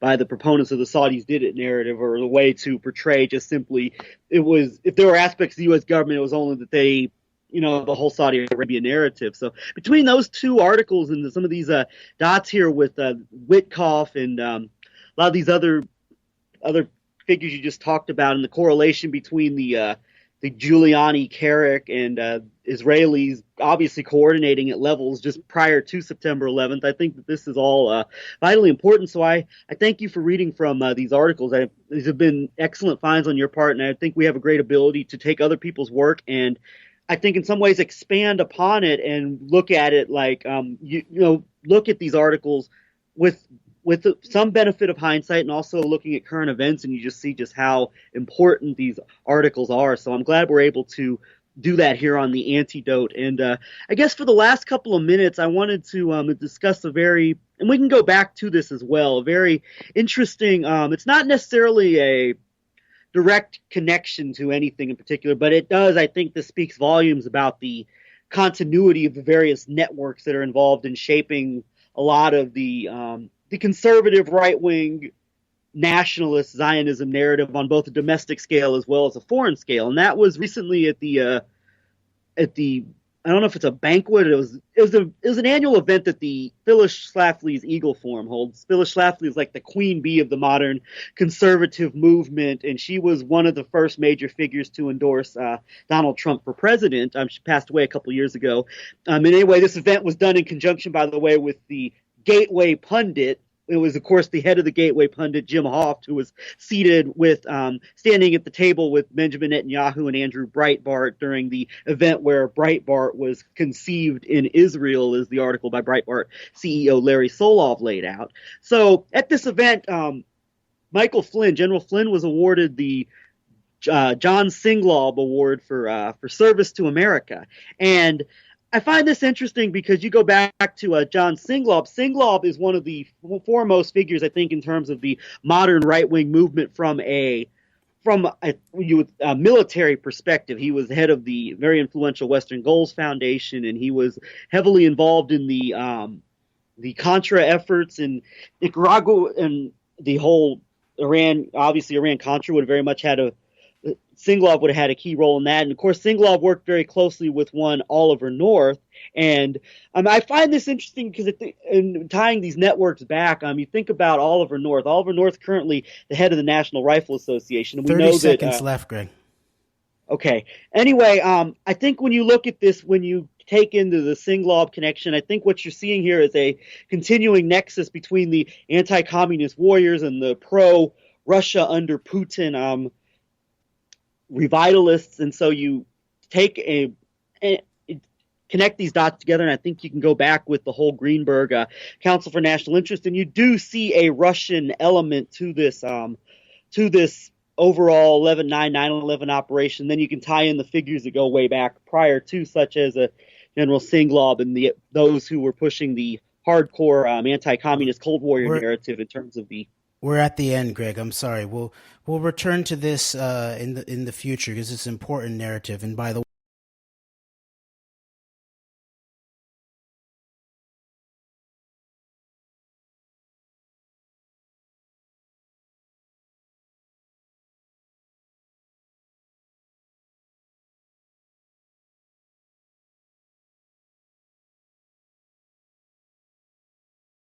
by the proponents of the Saudis did it narrative, or the way to portray just simply if there were aspects of the U.S. government, it was only that they, the whole Saudi Arabia narrative. So between those two articles and some of these dots here with Witkoff and a lot of these other figures you just talked about, and the correlation between the Giuliani, Carrick, and Israelis obviously coordinating at levels just prior to September 11th. I think that this is all vitally important. So I thank you for reading from these articles. These have been excellent finds on your part, and I think we have a great ability to take other people's work and I think in some ways expand upon it and look at it like, look at these articles with some benefit of hindsight and also looking at current events, and you just see just how important these articles are. So I'm glad we're able to do that here on The Antidote. And I guess for the last couple of minutes, I wanted to discuss and we can go back to this as well, a very interesting, it's not necessarily a direct connection to anything in particular, but it does, I think this speaks volumes about the continuity of the various networks that are involved in shaping a lot of the conservative right-wing nationalist Zionism narrative on both a domestic scale as well as a foreign scale. And that was recently at the I don't know if it's a banquet. It was an annual event that the Phyllis Schlafly's Eagle Forum holds. Phyllis Schlafly is like the queen bee of the modern conservative movement, and she was one of the first major figures to endorse Donald Trump for president. She passed away a couple years ago. And anyway, this event was done in conjunction, by the way, with the Gateway Pundit. It was, of course, the head of the Gateway Pundit, Jim Hoft, who was seated standing at the table with Benjamin Netanyahu and Andrew Breitbart during the event where Breitbart was conceived in Israel, as the article by Breitbart CEO Larry Solov laid out. So at this event, General Flynn was awarded the John Singlaub Award for service to America. And I find this interesting because you go back to John Singlaub. Singlaub is one of the foremost figures, I think, in terms of the modern right-wing movement from a military perspective. He was the head of the very influential Western Goals Foundation, and he was heavily involved in the Contra efforts in Nicaragua and the whole Iran-Contra would have very much had Singlaub would have had a key role in that. And of course, Singlaub worked very closely with one Oliver North. And I find this interesting because in tying these networks back, you think about Oliver North. Oliver North currently the head of the National Rifle Association. And we 30 know seconds left, Greg. Okay. Anyway, I think when you look at this, when you take into the Singlaub connection, I think what you're seeing here is a continuing nexus between the anti-communist warriors and the pro-Russia under Putin revitalists. And so you take connect these dots together, and I think you can go back with the whole Greenberg Council for National Interest, and you do see a Russian element to this overall 11/9/11 operation. Then you can tie in the figures that go way back prior to, such as General Singlaub and those who were pushing the hardcore anti-communist Cold Warrior narrative in terms of the. We're at the end, Greg. I'm sorry. We'll return to this in the future because it's an important narrative. And by the